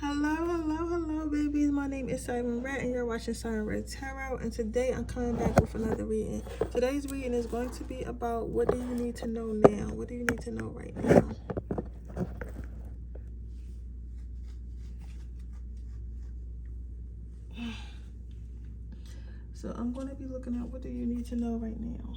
Hello, babies. My name is Sirenredd, and you're watching Siren Tarot. And today I'm coming back with another reading. Today's reading is going to be about what do you need to know now? What do you need to know right now? So I'm going to be looking at what do you need to know right now.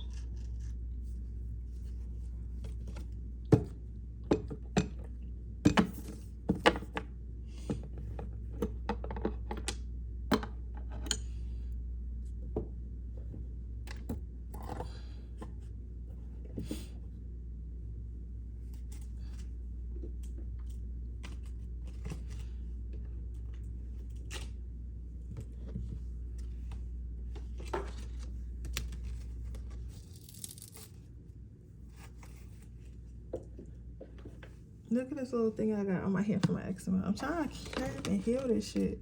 Look at this little thing I got on my hand for my eczema. I'm trying to hurry and heal this shit.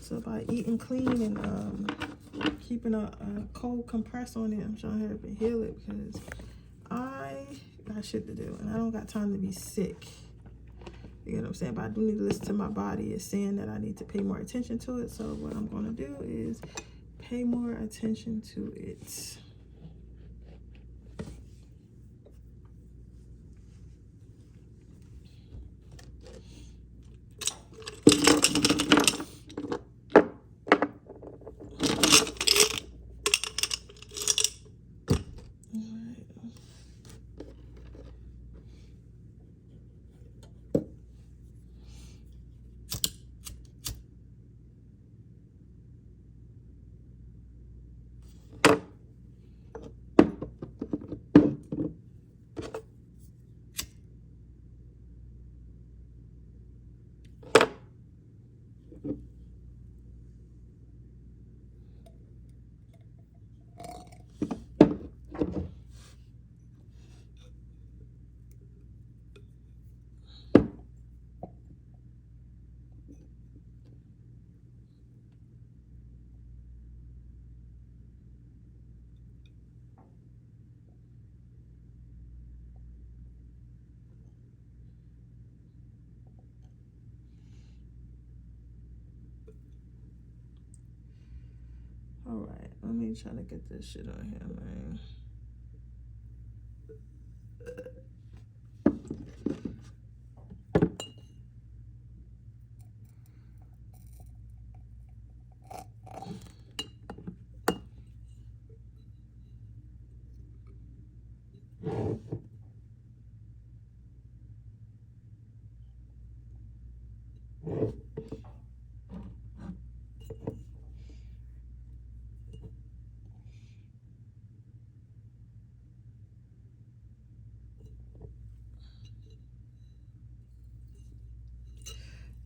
So by eating clean and keeping a cold compress on it, I'm trying to hurry and heal it because I got shit to do and I don't got time to be sick. You know what I'm saying? But I do need to listen to my body. It's saying that I need to pay more attention to it. So what I'm going to do is pay more attention to it. Alright, let me try to get this shit on here, man.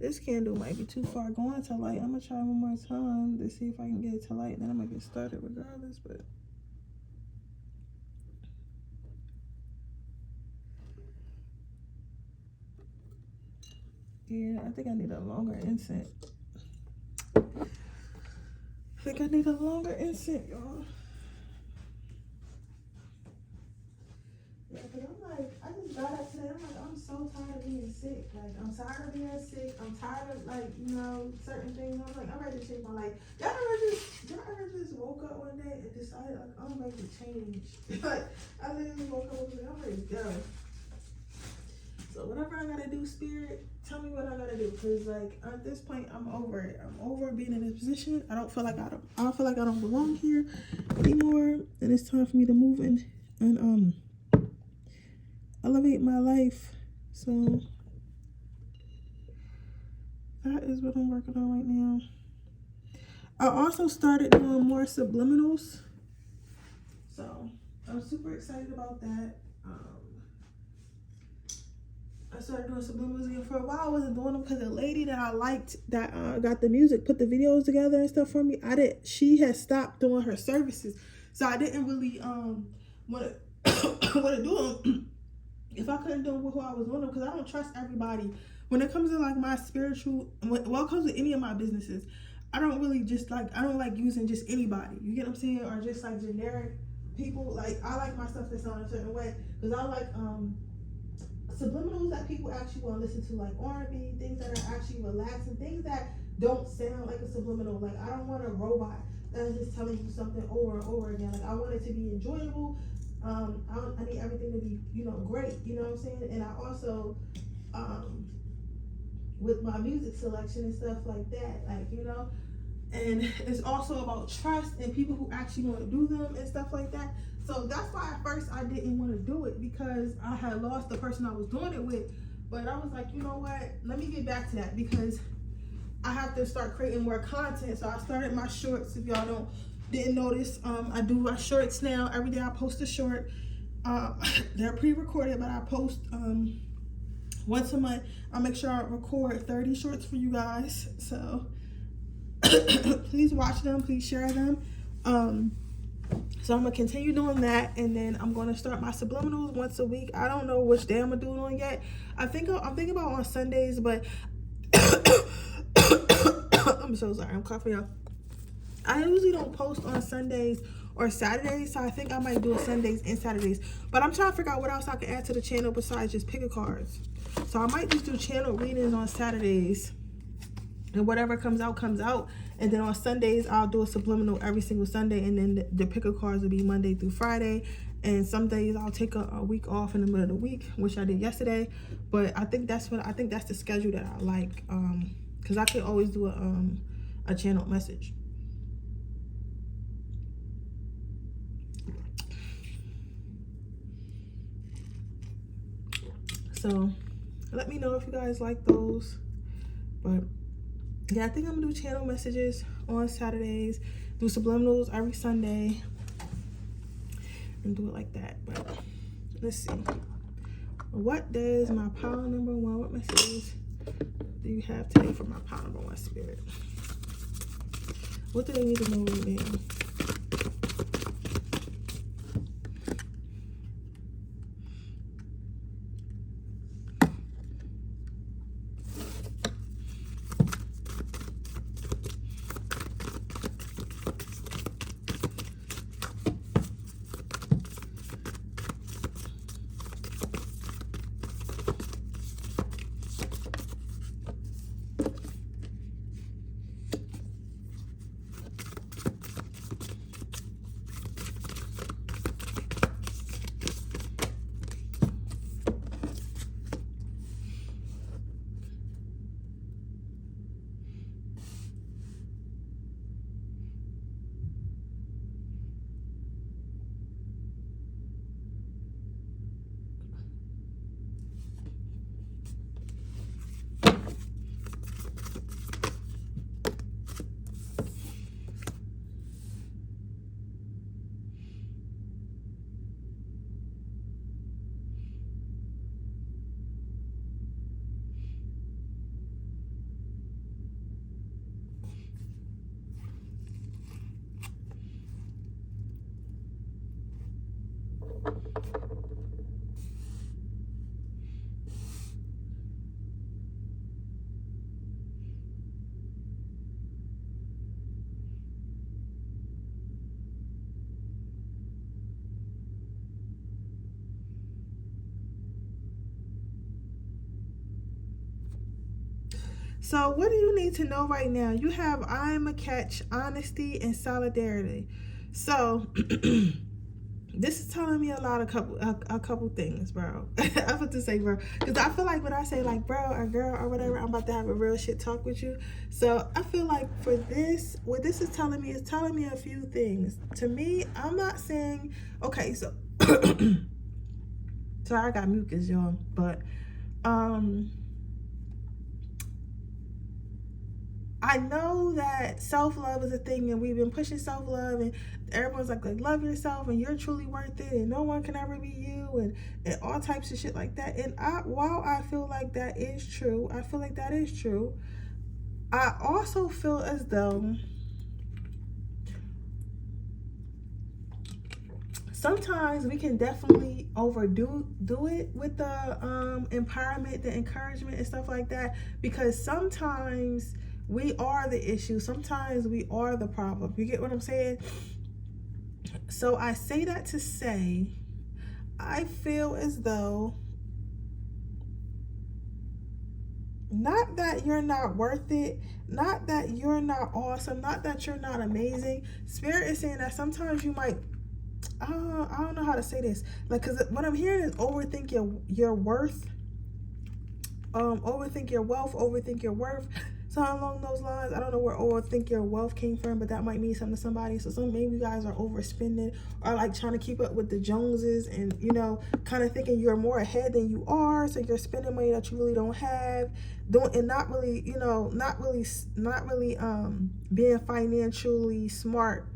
This candle might be too far going to light. I'm going to try one more time to see if I can get it to light. And then I'm going to get started regardless. But yeah, I think I need a longer incense. Y'all. Yeah, because I'm like, I just got up today. I'm like, I'm so tired of being sick. Like, I'm tired of being sick. I'm tired of, like, you know, certain things. I'm like, I'm ready to change my life. Y'all ever just woke up one day and decided, like, I'm ready to change? Like, I literally woke up and was like, I'm ready to go. So whatever I gotta do, Spirit, tell me what I gotta do. Because, like, at this point, I'm over it. I'm over being in this position. I don't feel like I don't belong here anymore. And it's time for me to move in and elevate my life. So that is what I'm working on right now. I also started doing more subliminals, so I'm super excited about that. I started doing subliminals again. For a while I wasn't doing them because the lady that I liked that got the music, put the videos together and stuff for me, she had stopped doing her services, so I didn't really want to do them if I couldn't do who I was doing them, because I don't trust everybody when it comes to like my spiritual, well, it comes to any of my businesses. I don't really just like, I don't like using just anybody, you get what I'm saying, or just like generic people. Like, I like my stuff to sound a certain way because I like subliminals that people actually want to listen to, like R&B, things that are actually relaxing, things that don't sound like a subliminal. Like, I don't want a robot that's just telling you something over and over again. Like, I want it to be enjoyable. I need everything to be, great. You know what I'm saying? And I also, with my music selection and stuff like that, and it's also about trust and people who actually want to do them and stuff like that. So that's why at first I didn't want to do it, because I had lost the person I was doing it with. But I was like, you know what? Let me get back to that, because I have to start creating more content. So I started my shorts. If y'all didn't notice, I do my shorts now. Every day I post a short. They're pre-recorded, but I post once a month. I make sure I record 30 shorts for you guys. So please watch them. Please share them. So I'm gonna continue doing that, and then I'm gonna start my subliminals once a week. I don't know which day I'm gonna do it on yet. I'm thinking about on Sundays, but I'm so sorry, I'm coughing up. I usually don't post on Sundays or Saturdays, so I think I might do it Sundays and Saturdays. But I'm trying to figure out what else I can add to the channel besides just PickA cards. So I might just do channel readings on Saturdays, and whatever comes out, comes out. And then on Sundays, I'll do a subliminal every single Sunday, and then the PickA cards will be Monday through Friday. And some days I'll take a week off in the middle of the week, which I did yesterday. But I think that's the schedule that I like, because I can always do a channel message. So let me know if you guys like those. But yeah, I think I'm gonna do channel messages on Saturdays, do subliminals every Sunday, and do it like that. But let's see. What does my pile number one, what messages do you have today for my pile number one spirit? What do they need to know right now? So what do you need to know right now? You have I am a catch, honesty, and solidarity. So this is telling me a couple things, bro. I was about to say, bro, because I feel like when I say like bro or girl or whatever, I'm about to have a real shit talk with you. So I feel like for this, what this is telling me a few things. To me, I'm not saying, okay, so sorry, I got mucus, y'all, but I know that self-love is a thing, and we've been pushing self-love, and everyone's like love yourself, and you're truly worth it, and no one can ever be you, and all types of shit like that. And while I feel like that is true, I also feel as though sometimes we can definitely overdo it with the empowerment, the encouragement, and stuff like that, because sometimes we are the issue. Sometimes we are the problem. You get what I'm saying? So I say that to say, I feel as though not that you're not worth it, not that you're not awesome, not that you're not amazing. Spirit is saying that sometimes you might, I don't know how to say this, like, because what I'm hearing is overthink your worth, overthink your wealth, overthink your worth, something along those lines. I don't know where overthink your wealth came from, but that might mean something to somebody. So maybe you guys are overspending, or like trying to keep up with the Joneses, and kind of thinking you're more ahead than you are, so you're spending money that you really don't have, and not really, not really being financially smart.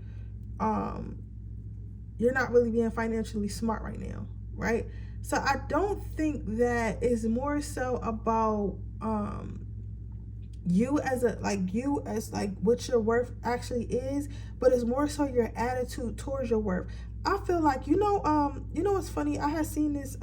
You're not really being financially smart right now, right? So I don't think that is more so about you as what your worth actually is, but it's more so your attitude towards your worth. I feel like what's funny? I had seen this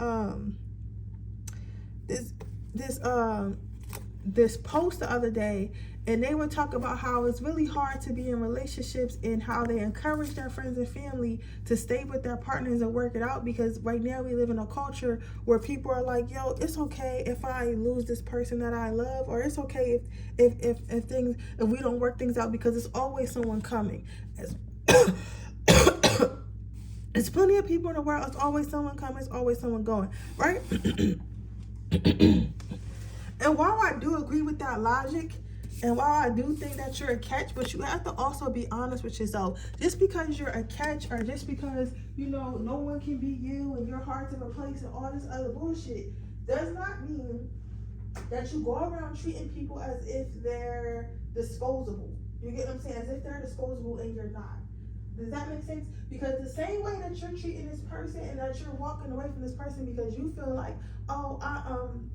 post the other day, and they were talking about how it's really hard to be in relationships, and how they encourage their friends and family to stay with their partners and work it out, because right now we live in a culture where people are like, yo, it's okay if I lose this person that I love, or it's okay if we don't work things out, because it's always someone coming. There's plenty of people in the world. It's always someone coming. It's always someone going, right? And while I do agree with that logic, and while I do think that you're a catch, but you have to also be honest with yourself. Just because you're a catch, or just because, no one can be you and you're hard to replace and all this other bullshit, does not mean that you go around treating people as if they're disposable. You get what I'm saying? As if they're disposable and you're not. Does that make sense? Because the same way that you're treating this person, and that you're walking away from this person because you feel like,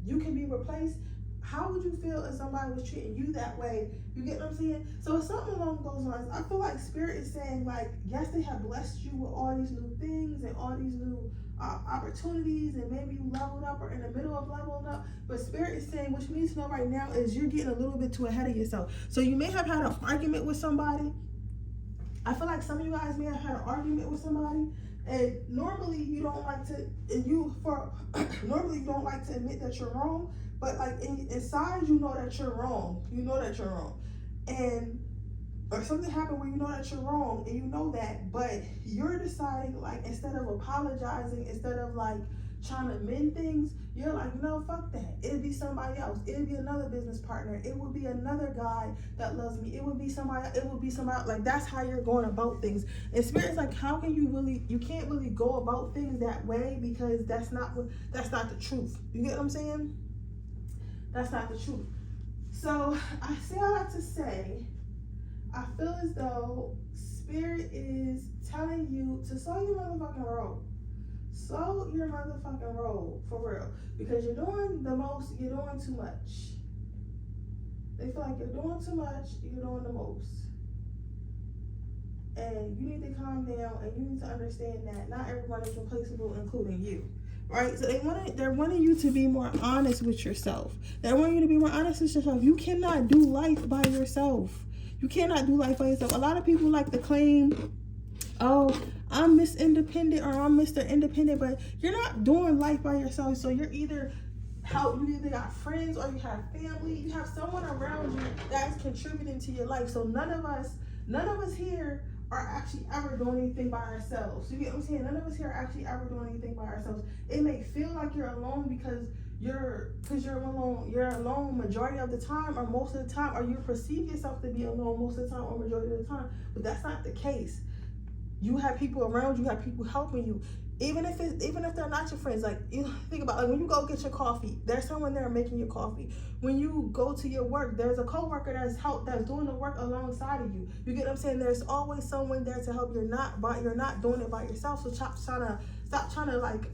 you can be replaced, how would you feel if somebody was treating you that way? You get what I'm saying? So it's something along those lines. I feel like Spirit is saying, like, yes, they have blessed you with all these new things and all these new opportunities, and maybe you leveled up or in the middle of leveling up. But Spirit is saying, what you need to know right now is you're getting a little bit too ahead of yourself. So you may have had an argument with somebody. I feel like some of you guys may have had an argument with somebody, and normally you don't like to, normally you don't like to admit that you're wrong, but like inside you know that you're wrong. You know that you're wrong, or something happened where you know that you're wrong, and you know that, but you're deciding, like, instead of apologizing, instead of like trying to mend things, you're like, fuck that. It'd be somebody else. It'd be another business partner. It would be another guy that loves me. It would be somebody, like, that's how you're going about things. And Spirit's like, how can you can't really go about things that way, because that's not the truth. You get what I'm saying? That's not the truth. So I say all that to say, I feel as though Spirit is telling you to slow your motherfucking roll. Slow your motherfucking roll, for real. Because you're doing the most, you're doing too much. They feel like you're doing too much, you're doing the most. And you need to calm down, and you need to understand that not everyone is replaceable, including you. Right? So they're wanting you to be more honest with yourself. They want you to be more honest with yourself. You cannot do life by yourself. You cannot do life by yourself. A lot of people like to claim, oh, I'm Miss Independent, or I'm Mr. Independent, but you're not doing life by yourself. So you either got friends, or you have family, you have someone around you that's contributing to your life. So none of us here are actually ever doing anything by ourselves. You get what I'm saying? None of us here are actually ever doing anything by ourselves. It may feel like you're alone because you're alone majority of the time, or most of the time, or you perceive yourself to be alone most of the time or majority of the time, but that's not the case. You have people around you, have people helping you. Even if they're not your friends, like, you think about, like, when you go get your coffee, there's someone there making your coffee. When you go to your work, there's a coworker that's doing the work alongside of you. You get what I'm saying? There's always someone there to help. You're not doing it by yourself. So stop trying to like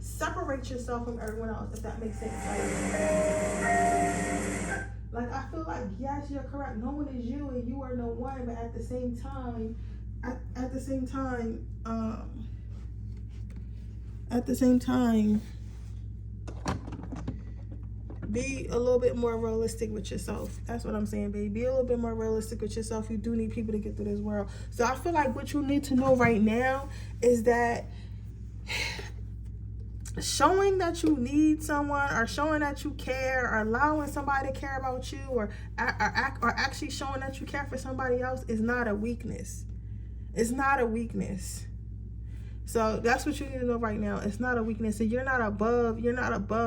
separate yourself from everyone else, if that makes sense. Like I feel like, yes, you're correct. No one is you, and you are no one. But at the same time, be a little bit more realistic with yourself. That's what I'm saying, baby. Be a little bit more realistic with yourself. You do need people to get through this world. So I feel like what you need to know right now is that showing that you need someone, or showing that you care, or allowing somebody to care about you, or actually showing that you care for somebody else is not a weakness. It's not a weakness. So that's what you need to know right now. It's not a weakness. And you're not above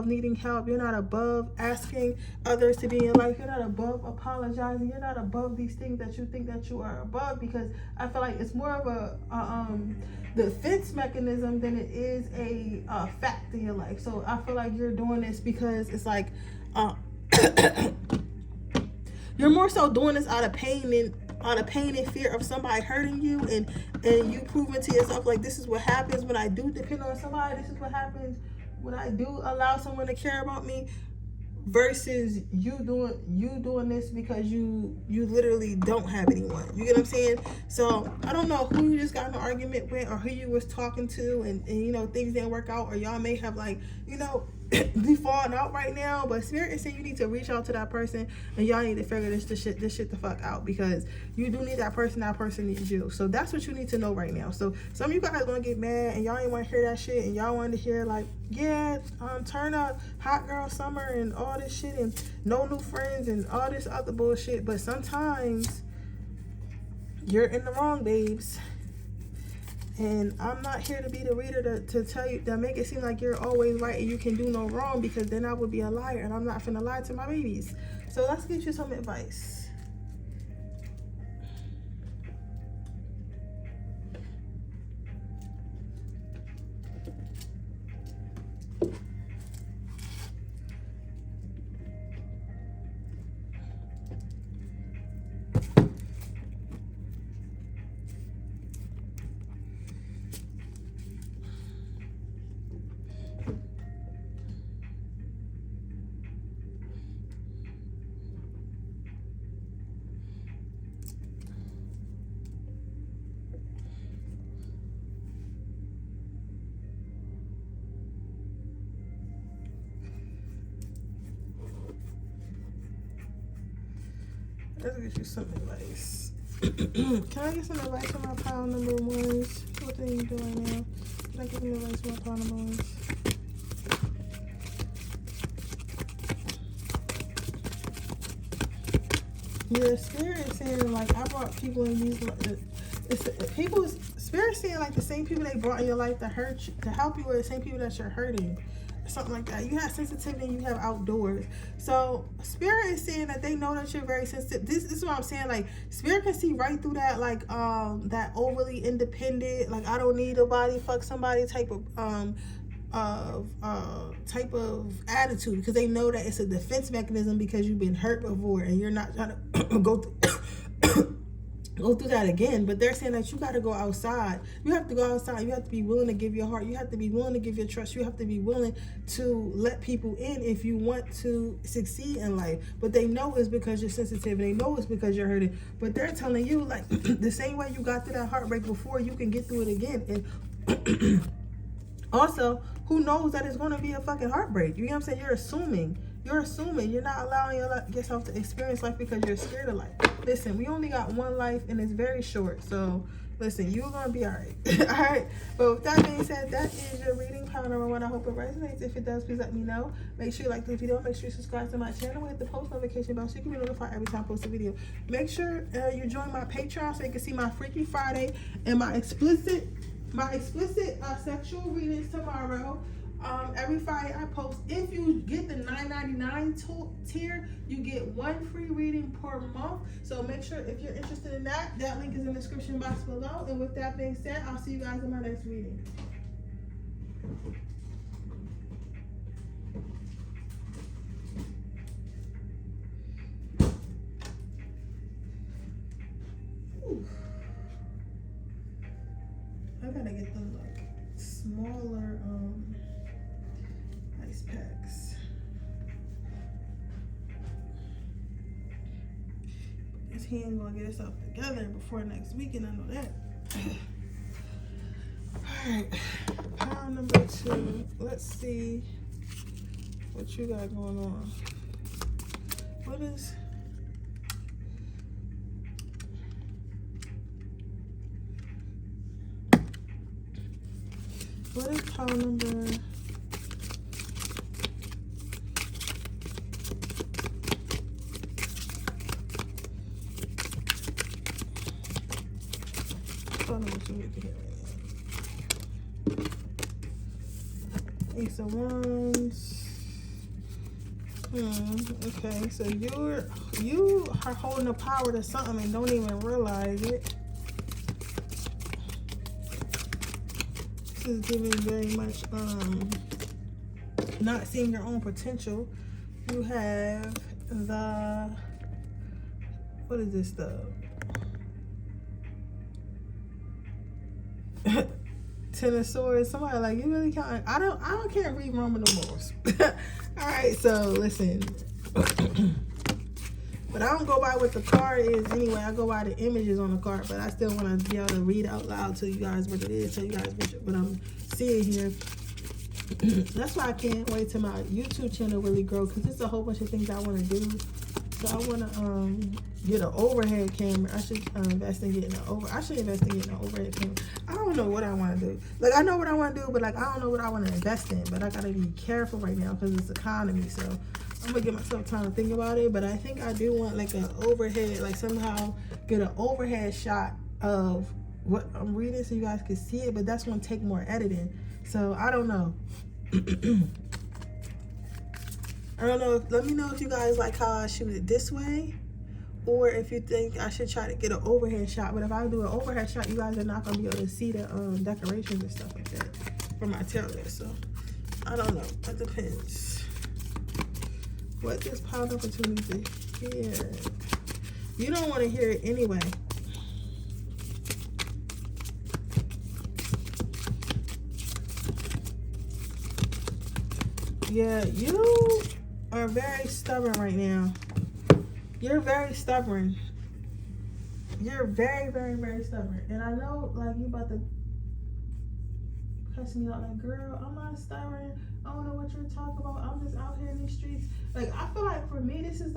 needing help. You're not above asking others to be in your life. You're not above apologizing. You're not above these things that you think that you are above, because I feel like it's more of a defense mechanism than it is a fact in your life. So I feel like you're doing this because it's like you're more so doing this out of pain and fear of somebody hurting you, and you proving to yourself like, this is what happens when I do depend on somebody. This is what happens when I do allow someone to care about me, versus you doing this because you literally don't have anyone. You get what I'm saying? So I don't know who you just got in an argument with, or who you was talking to, and you know, things didn't work out, or y'all may have, like, you know, be falling out right now, but Spirit is saying you need to reach out to that person, and y'all need to figure this shit the fuck out, because you do need that person needs you. So that's what you need to know right now. So some of you guys gonna get mad, and y'all ain't want to hear that shit, and y'all wanted to hear like, yeah, turn up hot girl summer and all this shit, and no new friends and all this other bullshit. But sometimes you're in the wrong, babes. And I'm not here to be the reader to tell you, that make it seem like you're always right and you can do no wrong, because then I would be a liar, and I'm not finna lie to my babies. So let's get you some advice. Let's get you some advice. Can I get some advice for my pile number ones? What are you doing now? Can I get some advice for my pile number ones? Yeah, Spirit is saying, like, I brought people in these, people's Spirit saying, like, the same people they brought in your life to hurt you, to help you, are the same people that you're hurting. Something like that. You have sensitivity and you have outdoors. So Spirit is saying that they know that you're very sensitive. This is what I'm saying. Like, Spirit can see right through that, like, that overly independent, like, I don't need nobody, fuck somebody type of attitude, because they know that it's a defense mechanism, because you've been hurt before and you're not trying to go through that again. But they're saying that you got to go outside. You have to go outside. You have to be willing to give your heart. You have to be willing to give your trust. You have to be willing to let people in if you want to succeed in life. But they know it's because you're sensitive, and they know it's because you're hurting. But they're telling you, like, the same way you got through that heartbreak before, you can get through it again. And also, who knows that it's going to be a fucking heartbreak? You know what I'm saying? You're assuming. You're not allowing yourself to experience life because you're scared of life. Listen, we only got one life, and it's very short. So, listen, you're going to be all right. All right? But with that being said, that is your reading, pile number one. I hope it resonates. If it does, please let me know. Make sure you like the video. Make sure you subscribe to my channel. Hit the post notification bell so you can be notified every time I post a video. Make sure you join my Patreon so you can see my Freaky Friday and my explicit sexual readings tomorrow. Every Friday I post. If you get the $9.99 tier, you get one free reading per month. So make sure, if you're interested in that link is in the description box below. And with that being said, I'll see you guys in my next reading. Ooh. I gotta get them like smaller ice packs. This hand gonna get itself together before next weekend, I know that. Alright, pile number 2. Let's see what you got going on. What is pile number pile number 2 need to hit right now? Ace of Wands. Okay, so you are holding the power to something and don't even realize it. This is giving very much not seeing your own potential. You have the, what is this though? Ten of Swords. Somebody like, you really can't. I can't read Roman numerals. All right, so listen. But I don't go by what the card is anyway. I go by the images on the card, but I still want to be able to read out loud to you guys what it is, tell you guys what I'm seeing here. That's why I can't wait till my YouTube channel really grow, because there's a whole bunch of things I want to do. So I want to get an overhead camera. I should invest in getting an overhead camera. I don't know what I want to do. Like, I know what I want to do, but like, I don't know what I want to invest in. But I got to be careful right now because it's economy. So I'm going to give myself time to think about it. But I think I do want like an overhead, like somehow get an overhead shot of what I'm reading so you guys can see it. But that's going to take more editing. So I don't know. I don't know. Let me know if you guys like how I shoot it this way, or if you think I should try to get an overhead shot. But if I do an overhead shot, you guys are not going to be able to see the decorations and stuff like that from my tarot there. So I don't know. That depends. What does pile number 2 need to hear? You don't want to hear it anyway. Yeah, you are very stubborn right now. You're very stubborn. You're very, very, very stubborn. And I know, like, you about to cuss me out, like, girl, I'm not stubborn. I don't know what you're talking about. I'm just out here in these streets. Like, I feel like for me, this is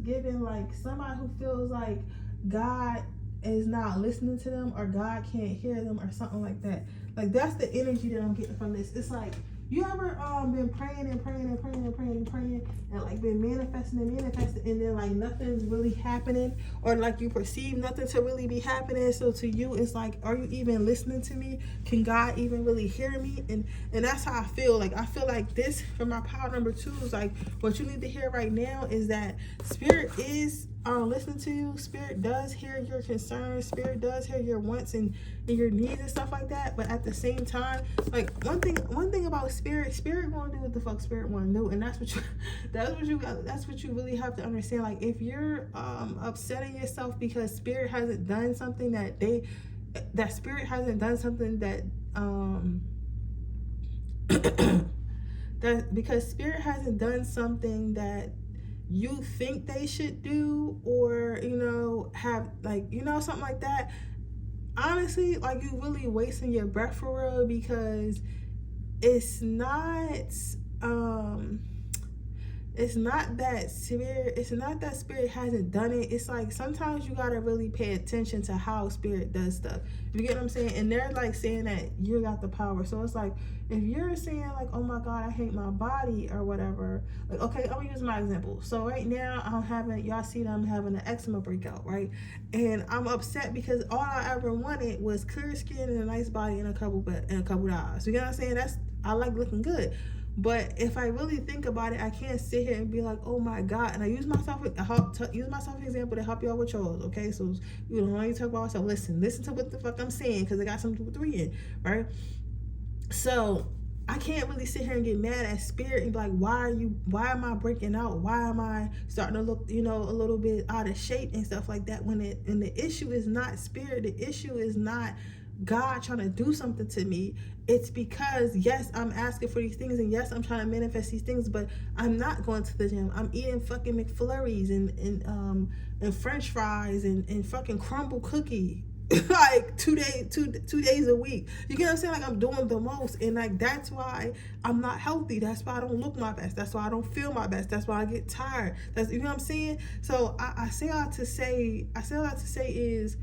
giving, like, somebody who feels like God is not listening to them, or God can't hear them, or something like that. Like, that's the energy that I'm getting from this. It's like, you ever been praying and like been manifesting and then like nothing's really happening, or like you perceive nothing to really be happening? So to you, it's like, are you even listening to me? Can God even really hear me? And that's how I feel. Like, I feel like this for my pile number 2 is like, what you need to hear right now is that Spirit is listening to you. Spirit does hear your concerns. Spirit does hear your wants and your needs and stuff like that. But at the same time, like, one thing about Spirit gonna do what the fuck Spirit want to do, and that's what you really have to understand. Like, if you're upsetting yourself because Spirit hasn't done something that Spirit hasn't done something that because Spirit hasn't done something that you think they should do, or have, like, something like that, honestly, like, you really wasting your breath for real, because it's not that Spirit hasn't done it. It's like, sometimes you gotta really pay attention to how Spirit does stuff. You get what I'm saying? And they're like saying that you got the power. So it's like, if you're saying like, oh my God, I hate my body or whatever, like, okay, I'm gonna use my example. So right now y'all see that I'm having an eczema breakout, right? And I'm upset because all I ever wanted was clear skin and a nice body and a couple eyes. You get what I'm saying? I like looking good. But if I really think about it, I can't sit here and be like, oh my God. And I use myself as an example to help y'all with yours, okay? So you don't want to talk about myself. Listen to what the fuck I'm saying, because I got something to do with 3 in, right? So I can't really sit here and get mad at Spirit and be like, why am I breaking out? Why am I starting to look, a little bit out of shape and stuff like that? When the issue is not Spirit, the issue is not God trying to do something to me. It's because, yes, I'm asking for these things, and yes, I'm trying to manifest these things, but I'm not going to the gym. I'm eating fucking McFlurries and French fries and fucking crumble cookie like 2 days a week. You get what I'm saying? Like, I'm doing the most, and like, that's why I'm not healthy. That's why I don't look my best. That's why I don't feel my best. That's why I get tired. That's, you know what I'm saying? So I say all that to say is,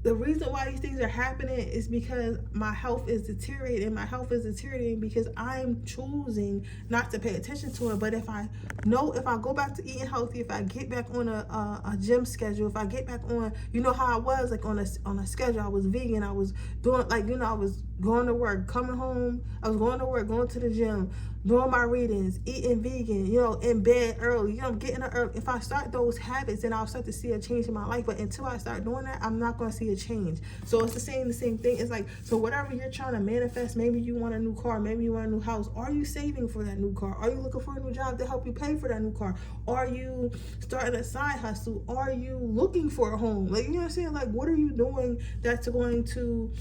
the reason why these things are happening is because my health is deteriorating. And my health is deteriorating because I'm choosing not to pay attention to it. But if I go back to eating healthy, if I get back on a gym schedule, if I get back on, you know how I was, like on a schedule, I was vegan, I was doing, like, you know, I was going to work, coming home, I was going to work, going to the gym, doing my readings, eating vegan, you know, in bed early, you know, getting up early. If I start those habits, then I'll start to see a change in my life. But until I start doing that, I'm not going to see a change. So it's the same thing. It's like, so whatever you're trying to manifest, maybe you want a new car, maybe you want a new house. Are you saving for that new car? Are you looking for a new job to help you pay for that new car? Are you starting a side hustle? Are you looking for a home? Like, you know what I'm saying? Like, what are you doing that's going to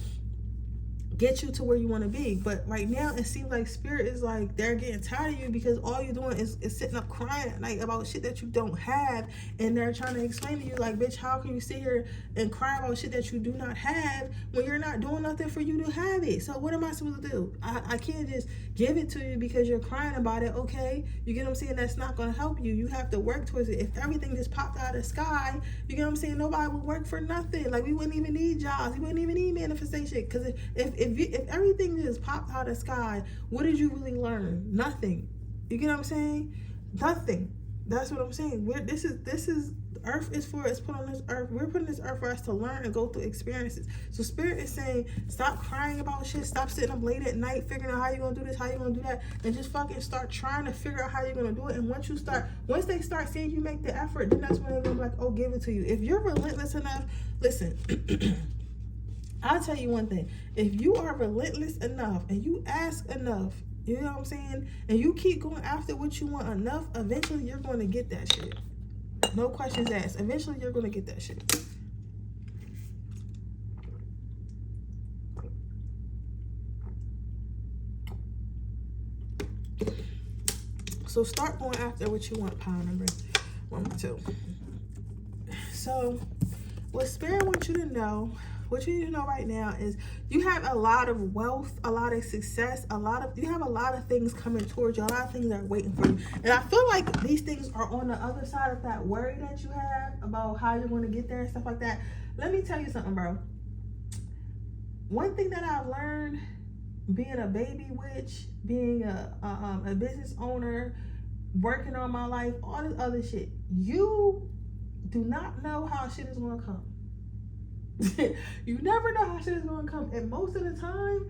get you to where you want to be? But right now it seems like spirit is like, they're getting tired of you because all you're doing is sitting up crying at night about shit that you don't have, and they're trying to explain to you like, bitch, how can you sit here and cry about shit that you do not have when you're not doing nothing for you to have it? So what am I supposed to do? I can't just give it to you because you're crying about it. Okay, you get what I'm saying? That's not going to help you. You have to work towards it. If everything just popped out of the sky, you get what I'm saying, nobody would work for nothing. Like, we wouldn't even need jobs, we wouldn't even need manifestation. Because if everything just popped out of the sky, what did you really learn? Nothing. You get what I'm saying? Nothing. That's what I'm saying. This is earth is for, it's put on this earth. We're putting this earth for us to learn and go through experiences. So spirit is saying, stop crying about shit. Stop sitting up late at night figuring out how you're gonna do this, how you're gonna do that, and just fucking start trying to figure out how you're gonna do it. And once they start seeing you make the effort, then that's when they're gonna be like, oh, give it to you. If you're relentless enough, listen. I'll tell you one thing. If you are relentless enough and you ask enough, you know what I'm saying, and you keep going after what you want enough, eventually you're going to get that shit. No questions asked. Eventually you're going to get that shit. So start going after what you want, pile number 1 or 2. So what spirit wants you to know, what you need to know right now is you have a lot of wealth, a lot of success, you have a lot of things coming towards you, a lot of things that are waiting for you. And I feel like these things are on the other side of that worry that you have about how you're going to get there and stuff like that. Let me tell you something, bro. One thing that I've learned being a baby witch, being a business owner, working on my life, all this other shit, you do not know how shit is going to come. You never know how shit is going to come, and most of the time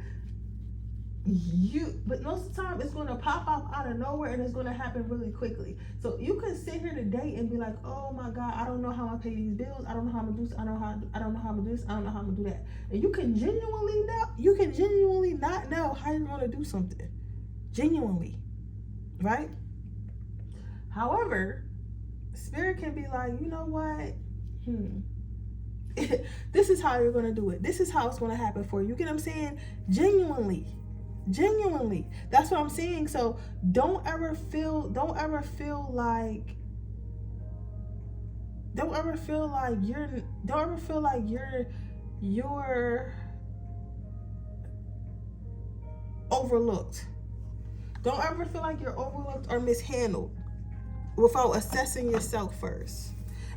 it's going to pop up out of nowhere, and it's going to happen really quickly. So you can sit here today and be like, oh my God, I don't know how I pay these bills, I don't know how I'm gonna do this, I don't know how I'm gonna do this, I don't know how I'm gonna do that. And you can genuinely not know how you're going to do something, genuinely, right? However, spirit can be like, you know what, this is how you're going to do it. This is how it's going to happen for you. You get what I'm saying? Genuinely. That's what I'm saying. So don't ever feel like you're overlooked. Don't ever feel like you're overlooked or mishandled without assessing yourself first.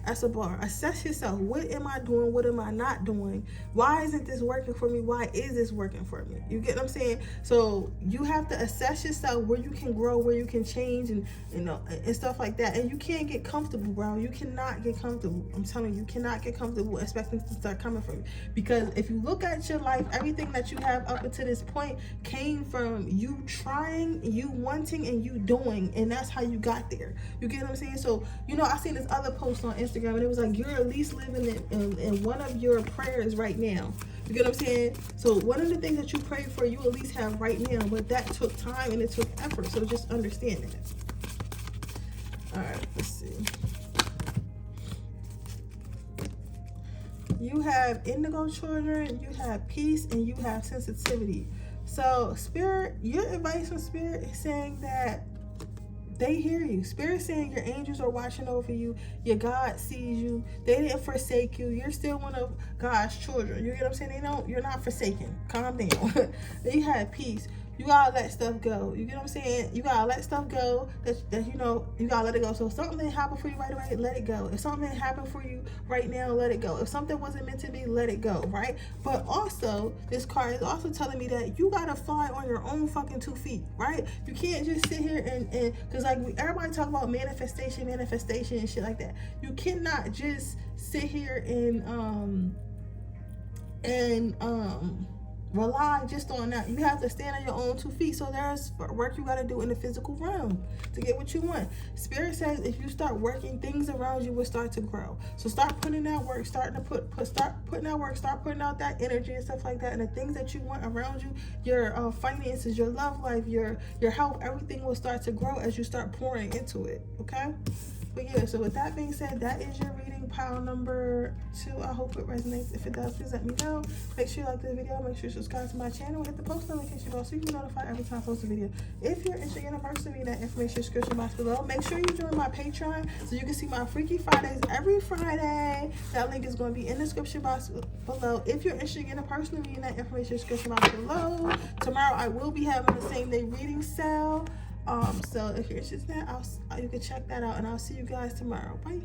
That's a bar. Assess yourself. What am I doing? What am I not doing? Why isn't this working for me? Why is this working for me? You get what I'm saying? So you have to assess yourself, where you can grow, where you can change, and and stuff like that. And you can't get comfortable, bro. You cannot get comfortable. I'm telling you, you cannot get comfortable expecting to start coming from you. Because if you look at your life, everything that you have up until this point came from you trying, you wanting, and you doing, and that's how you got there. You get what I'm saying? So I seen this other post on Instagram, and it was like, you're at least living in one of your prayers right now. You get what I'm saying? So one of the things that you pray for, you at least have right now, but that took time and it took effort. So just understand that. All right, let's see. You have indigo children, you have peace, and you have sensitivity. So spirit, your advice from spirit is saying that they hear you. Spirit saying your angels are watching over you. Your God sees you. They didn't forsake you. You're still one of God's children. You get what I'm saying? You're not forsaken. Calm down. Then you have peace. you gotta let stuff go. You get what I'm saying? You gotta let stuff go. That you know, you gotta let it go. So if something didn't happen for you right away, let it go. If something didn't happen for you right now, let it go. If something wasn't meant to be, let it go, right? But also, this card is also telling me that you gotta fly on your own fucking 2 feet, right? You can't just sit here and because like everybody talk about manifestation and shit like that. You cannot just sit here and rely just on that. You have to stand on your own 2 feet. So there's work you got to do in the physical realm to get what you want. Spirit says if you start working, things around you will start to grow. So start putting out work, start putting out work, start putting out that energy and stuff like that. And the things that you want around you, your finances, your love life, your health, everything will start to grow as you start pouring into it. Okay. But yeah, so with that being said, that is your reading, pile number 2. I hope it resonates. If it does, please let me know. Make sure you like this video. Make sure you subscribe to my channel. Hit the post notification bell so you can be notified every time I post a video. If you're interested in a person, read that information description box below. Make sure you join my Patreon so you can see my Freaky Fridays every Friday. That link is going to be in the description box below. If you're interested in a person, read that information description box below. Tomorrow I will be having the same day reading sale. So if you're interested in that, you can check that out, and I'll see you guys tomorrow. Bye.